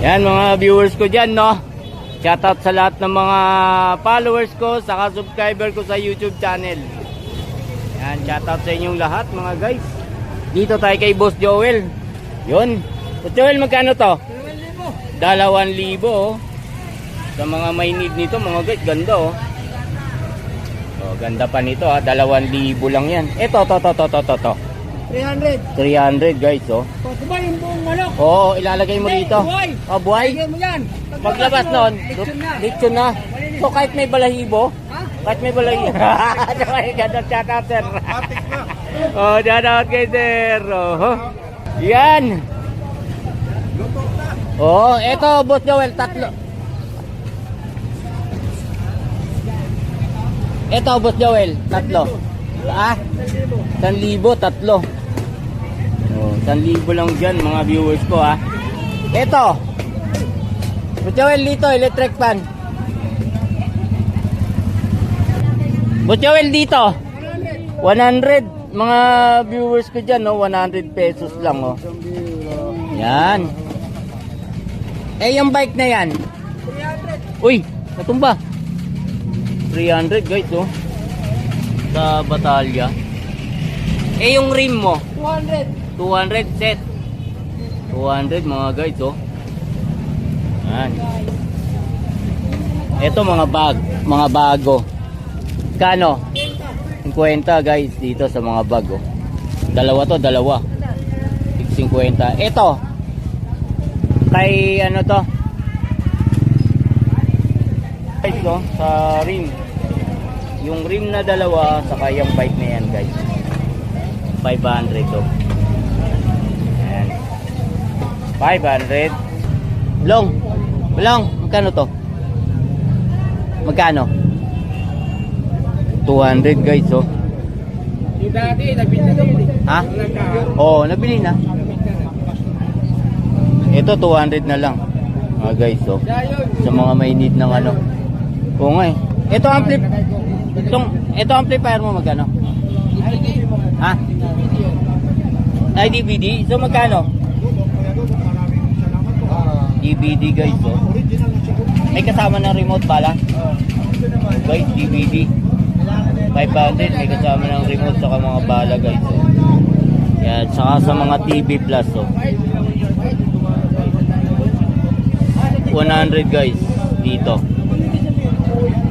Yan mga viewers ko dyan, no? Shoutout sa lahat ng mga followers ko, saka subscriber ko sa YouTube channel. Yan, shoutout sa inyong lahat mga guys. Dito tayo kay Boss Joel. Yun. Boss Joel, magkano to? 2,000 oh. Sa mga may need nito mga guys, ganda oh. Oh, ganda pa nito ha, 2,000 lang yan. Ito, to. 300. 300 guys oh. Ito ba yung buong manok? Oo, ilalagay mo Hindi, dito. buhay. Oh, buhay? Lagyan mo yan. Paglabas nun, Lechon na. lechon na. So kahit may balahibo, Ha? kahit may balahibo. Ganda shoutout sir. Oh, shoutout kay sir. Oh. Yan. Oh, eto Boss Joel, tatlo. Eto Boss Joel, tatlo. Ah, 1,000, tatlo. Oh, 1,000 lang dyan mga viewers ko ha. Eto. Boss Joel dito, electric fan. Boss Joel dito. 100 mga viewers ko dyan, no? 100 pesos lang, oh. Yan. Eh, yung bike na yan. 300. Uy, natumba. 300 guys, oh. Sa Batalya. Eh, yung rim mo. 200. 200 set. 200 mga guys, oh. Yan. Ito mga bag, mga bago. Kano? 50 guys dito sa mga bag, oh. Dalawa to, dalawa. 50. Ito. Kay ano to? Guys, oh, sa rim. Yung rim na dalawa saka yung bike na yan, guys. 500 to. Ayan. 500. Long, magkano to? Magkano? 200 guys, oh. Yung dati, nabili na yun. Ha? Oo, nabili na. Ito 200 na lang. Mga guys, oh. Sa mga may need ng ano. Oo nga eh. Ito amplifier mo magkano? Ha? Ay, DVD. So magkano? DVD guys, oh. May kasama ng remote pala. Guys, DVD 500, may kasama ng remote saka mga bala guys, oh. Yan, saka sa mga TV plus, oh. 100 guys dito.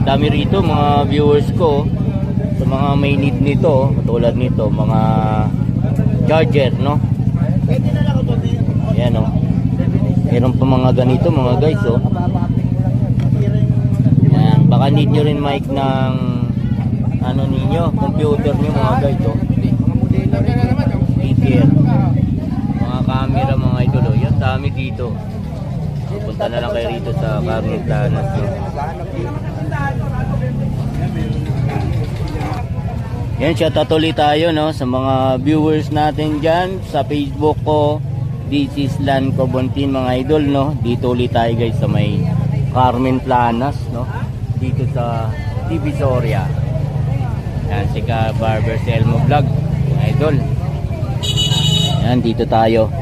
Dami rito mga viewers ko, oh. Sa mga may need nito, oh. Katulad nito, mga charger, no? Yan, oh. Meron pa mga ganito mga guys, oh. Yan, baka need nyo rin mic ng ano ninyo, computer nyo mga guys, oh. Speaker, mga camera mga idol, oh. Yan, dami dito. Punta na lang kayo rito sa Carmen Planas, oh. Yan, shoutout ulit tayo, no, sa mga viewers natin dyan sa Facebook ko. This is Lan Cobontin mga idol, no. Dito ulit tayo guys sa may Carmen Planas, no. Dito sa Divisoria. Yan si Ka Barber Selmo Vlog mga idol. Yan, dito tayo.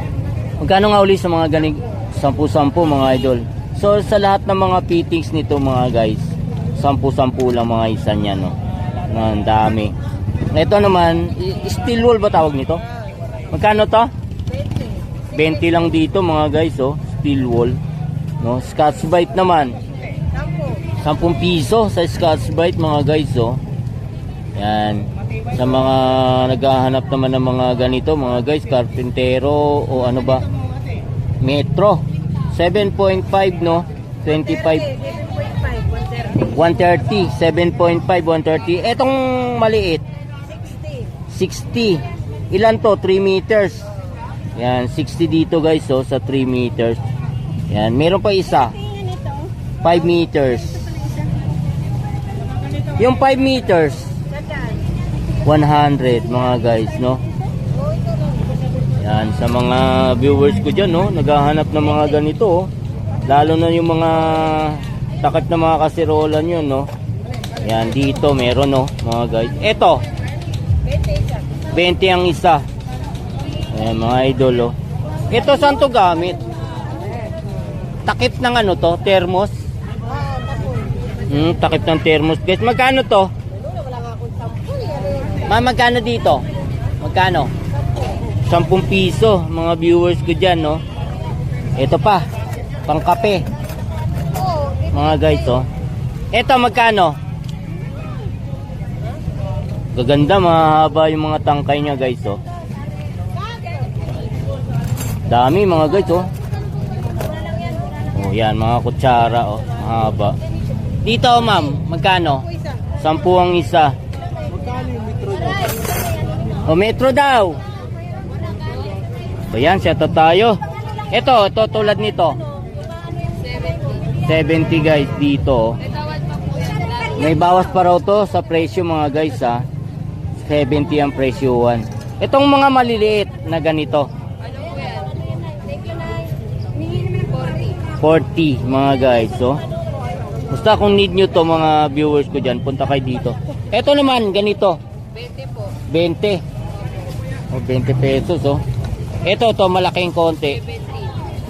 Magkano nga uli sa mga ganing 10-10 mga idol. So sa lahat ng mga fittings nito mga guys, 10-10 lang mga isa niyan, no. Ang dami. Ito naman, steel wool ba tawag nito? Magkano to? 20 lang dito mga guys, oh. Steel wool, no. Scotch Brite naman 10 piso sa Scotch Brite mga guys, oh. Yan. Sa mga naghahanap naman ng mga ganito mga guys, karpintero o ano ba, metro 7.5, no. 25 130 7.5 130. Etong maliit 60. Ilan to? 3 meters. Yan, 60 dito guys, oh, sa 3 meters. Yan, meron pa isa 5 meters. Yung 5 meters 100 mga guys, no. Yan, sa mga viewers ko dyan, no, naghahanap ng mga ganito, oh. Lalo na yung mga takip na mga kasirola nyo, no. Yan, dito meron, no, mga guys. Eto 20 ang isa. Ayan mga idol, oh. Ito saan to gamit? takip ng ano to, thermos. Takip ng thermos guys. Magkano to? Magkano dito? Magkano? 10 piso mga viewers ko dyan, no? Ito pa, pangkape. Mga guys, oh. Ito magkano? Gaganda, mahaba yung mga tangkay niya guys, oh. Dami mga guys, oh. Oh, yan, mga kutsara, oh. Mahaba. Dito, oh, ma'am, magkano? 10 ang isa. O, metro daw. So, yan, set up tayo. Ito tulad nito. 70 guys, dito. May bawas pa raw to sa presyo mga guys, ha. 70 ang presyuan. Itong mga maliliit na ganito. 40 mga guys, so. Basta kung need nyo to mga viewers ko dyan, punta kayo dito. Ito naman, ganito. 20 po. 20. O, 20 pesos, oh. Ito, to malaking konti.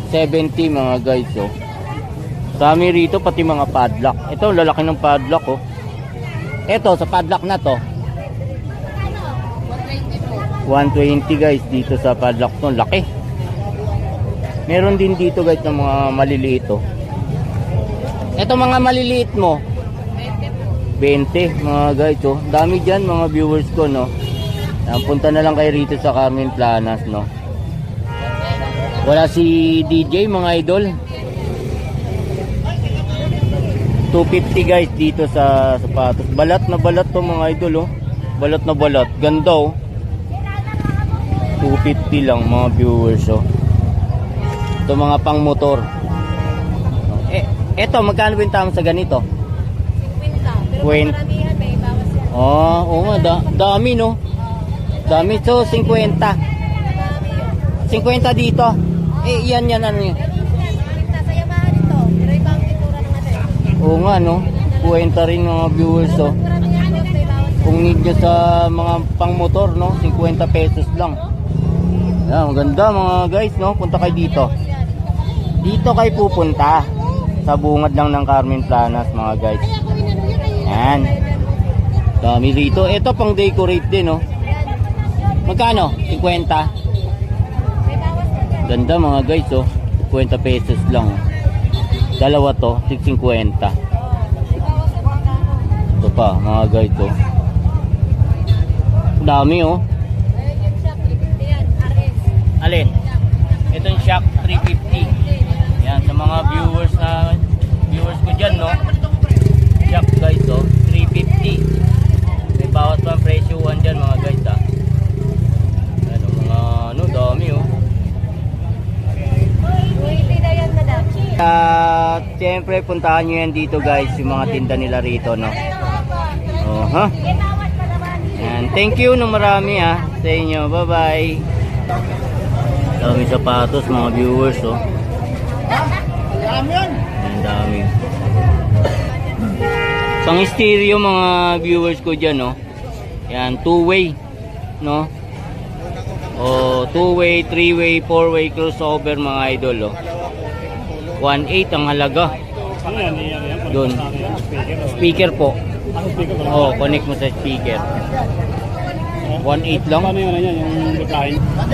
70 mga guys, oh. Dami rito, pati mga padlock. Ito, lalaki ng padlock, oh. Ito, sa padlock na to. 120 guys, dito sa padlock to. Laki. Meron din dito guys ng mga maliliit, oh. Ito mga maliliit mo. 20 mga guys, oh. Dami dyan mga viewers ko, no. Punta na lang kayo rito sa Carmen Planas, no. Wala si DJ mga idol. 250 guys dito sa sapatos. Balat na balat to mga idol, oh. Balat na balat. Ganda, oh. 250 lang mga viewers, oh. Ito mga pang motor. Eto magkano benta mo sa ganito? 50. Pero 20. maramihan may bawas yan. Oo nga, dami, no. Dami, so 50. 50 dito. Yan ano yun. Pero 50 sa Yamaha nito. Pero iba ang pintura ng ano. Oo nga, no. 50 rin mga viewers, oh. Maramihan doon may bawas yan. Kung need nyo sa mga pang motor, no, 50 pesos lang. Yan, maganda mga guys, no. Punta kayo dito. Dito kayo pupunta. Sa bungad lang ng Carmen Planas mga guys. Yan. Dami rito. Ito pang decorate din, no. Magkano? 50. May bawas na dyan. Ganda mga guys, oh. 50 pesos lang. Dalawa to, 50. May bawas na dyan. Ito pa, mga guys, oh. Dami, oh. Ayun yung shop. 350 yan. RS. Alin? Itong Shock 350. Yan, sa mga viewers ko dyan, no. Shock guys, oh. 350. May bawas pa ang presyo 1 dyan, mga guys, ha. Ano, mga, ano, dami, oh. 280 na yan, madam. Siyempre, puntahan nyo yan dito, guys, yung mga tinda nila rito, no. Oh, ha? May bawas pa naman. Yan, thank you no marami, ha, sa inyo. Bye-bye. Dami sapatos, mga viewers, oh. Dami yun. Ang dami. Pang stereo mga viewers ko dyan, no. Yan, 2-way, no. O, 2-way, 3-way, 4-way crossover mga idol, oh. 1.8 ang halaga. Doon. Speaker po. Oh, connect mo sa speaker. 1.8 lang. Paano yun yung reply? Ang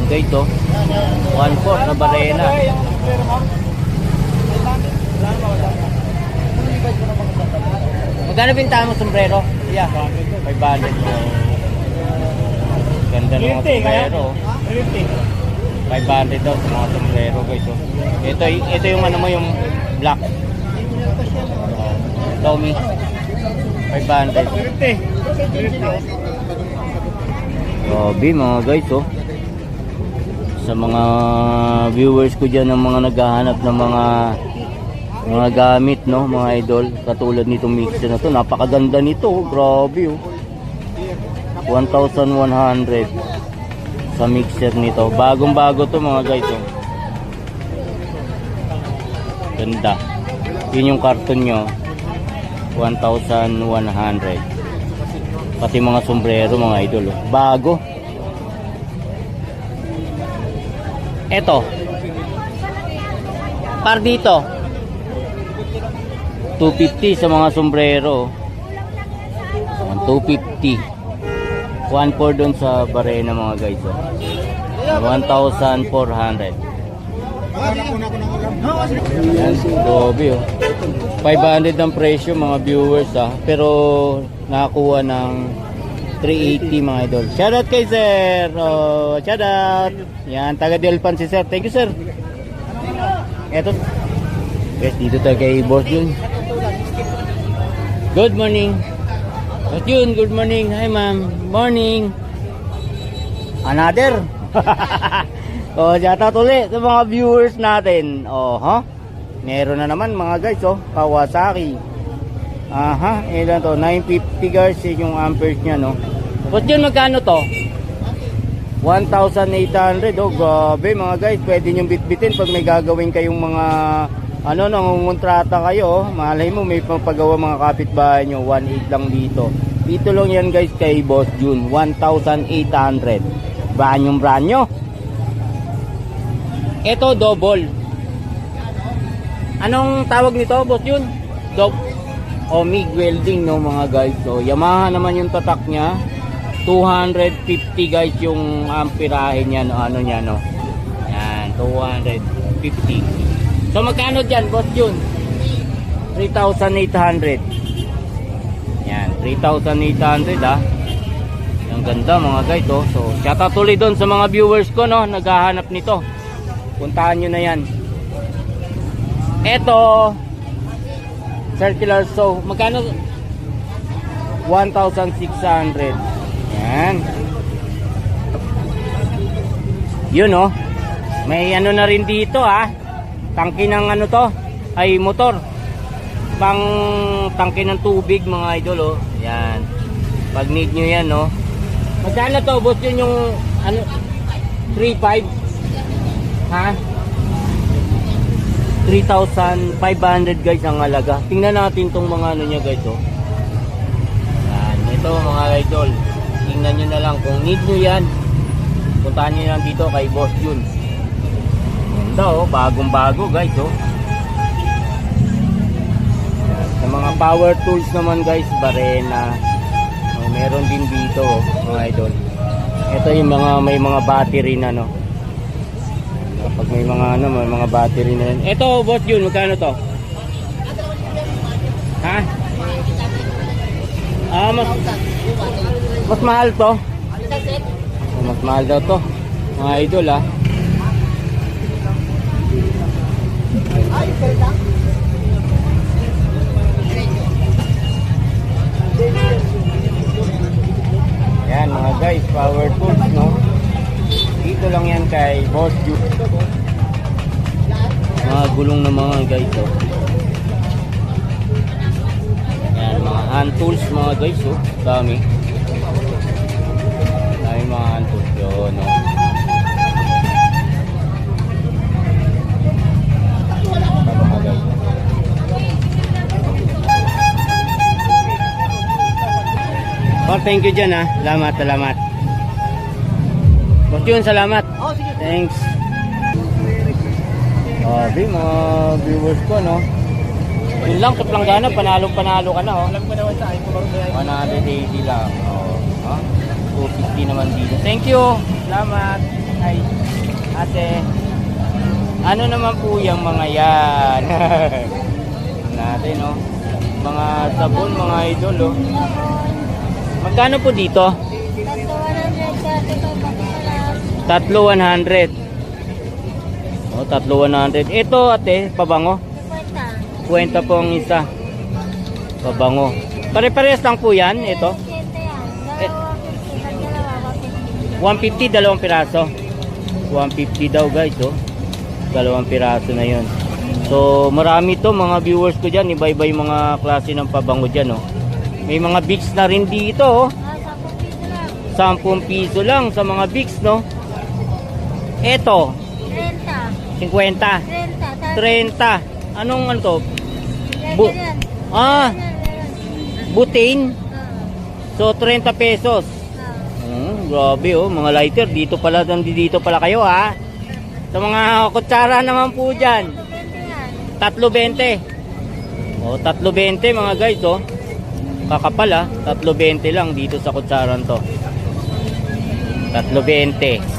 guys, oh. 1.4 na barena. Magkano bintahan mo sombrero? Yeah. 500. Ganda ng mga sombrero, oh. 500 daw sa mga sombrero guys, oh. Ito yung ano mo, yung black. Tommy. 500. Grabe mga guys, oh. Sa mga viewers ko dyan ng mga naghahanap ng mga gamit, no, mga idol, katulad nitong mixer na to, napakaganda nito, oh. Grabe, oh. 1,100 sa mixer nito. Bagong bago to mga guys, oh. Ganda. Yun yung karton nyo, 1,100. Pati mga sombrero mga idol, oh. Bago. Eto Par dito. 250 sa mga sombrero. 250. 1.4 doon sa Barena mga guys. 1,400. Yan, Dobby oh. 500 ang presyo mga viewers pero nakakuha ng 380 mga idol. Shoutout kay sir. Oh, shoutout. Yan, taga Delpan si sir. Thank you sir. Eto. Guys, dito tayo kay Boss Jun. Good morning. Boss Jun, good morning. Hi ma'am. Morning. Another. Oh, shoutout ulit sa mga viewers natin. Oh, meron na naman mga guys, Kawasaki. Aha, ilan to? 950 guys, yung amperes niya, no? But yun, magkano to? 1,800, grabe mga guys. Pwede nyo bitbitin pag may gagawin kayong mga, nangungontrata kayo, malay mo, may pagpagawa mga kapitbahay nyo, 1,800 lang dito. Dito lang yan guys kay Boss Jun, 1,800. Brand nyo. Ito, double. Anong tawag nito, Boss Jun? MIG welding, no mga guys. So Yamaha naman yung tatak niya. 250 guys yung amperahe niya, no? Ano niya, no? Yan, 250. So magkano dyan, Boss Jun? 3,800. Yan, 3,800 Ang ganda mga guys, So shoutout ulit doon sa mga viewers ko, no? Naghahanap nito. Puntahan nyo na yan. Eto, circular saw. Magkano? 1,600. Yan. Yun, may ano na rin dito, tangke ng ano to, ay motor. Pang tangke ng tubig mga idol, Yan. Pag need nyo yan, Magkano to, boss, yun yung ano, 3,500? 3,500 guys ang halaga. Tingnan natin tong mga ano niya guys, Yan, ito mga idol. Tingnan nyo na lang kung need nyo yan. Puntahan nyo lang dito kay Boss Jun. Ganda, bagong bago guys, Yan. Sa mga power tools naman guys, Barena. Meron din dito, mga idol. Ito yung mga may mga battery na, Pag may mga battery na yan. Ito, Boss Jun, magkano to? Mas mahal to? Mas mahal daw to. Mga idol, Yan mga guys, power tools, Dito lang yan kay Boss Jun. Mga gulong na mga guys, Yan, mga hand tools mga guys, Dami. Dami mga hand tools yun, Mga guys. Thank you dyan, Salamat. Boss Jun, salamat. Thanks. Sabi mga viewers ko, Yun lang, Kaplangana, panalo ka na, Alam ko naman sa akin, 180 lang. 250 naman dito. Thank you. Salamat. Ay, ate. Ano naman po yung mga yan? Natin, Mga sabon, mga idol, Magkano po dito? 3,100. 3,100. Ito ate, pabango. 50 po ang isa. Pabango. Pare-parehas lang po yan, ito. 150, dalawang piraso. 150 daw guys, dalawang piraso na yun. So marami to mga viewers ko dyan. Iba-iba yung mga klase ng pabango dyan, May mga Vicks na rin dito, 10 piso lang sa mga Vicks, Eto, 50. 30. Anong ano to? Butane. So 30 pesos. Grabe, mga lighter dito pala kayo, Sa mga kutsara naman po diyan. 320. O, 320 mga guys, oh. Kakapal, 320 lang dito sa kutsaran to. 320.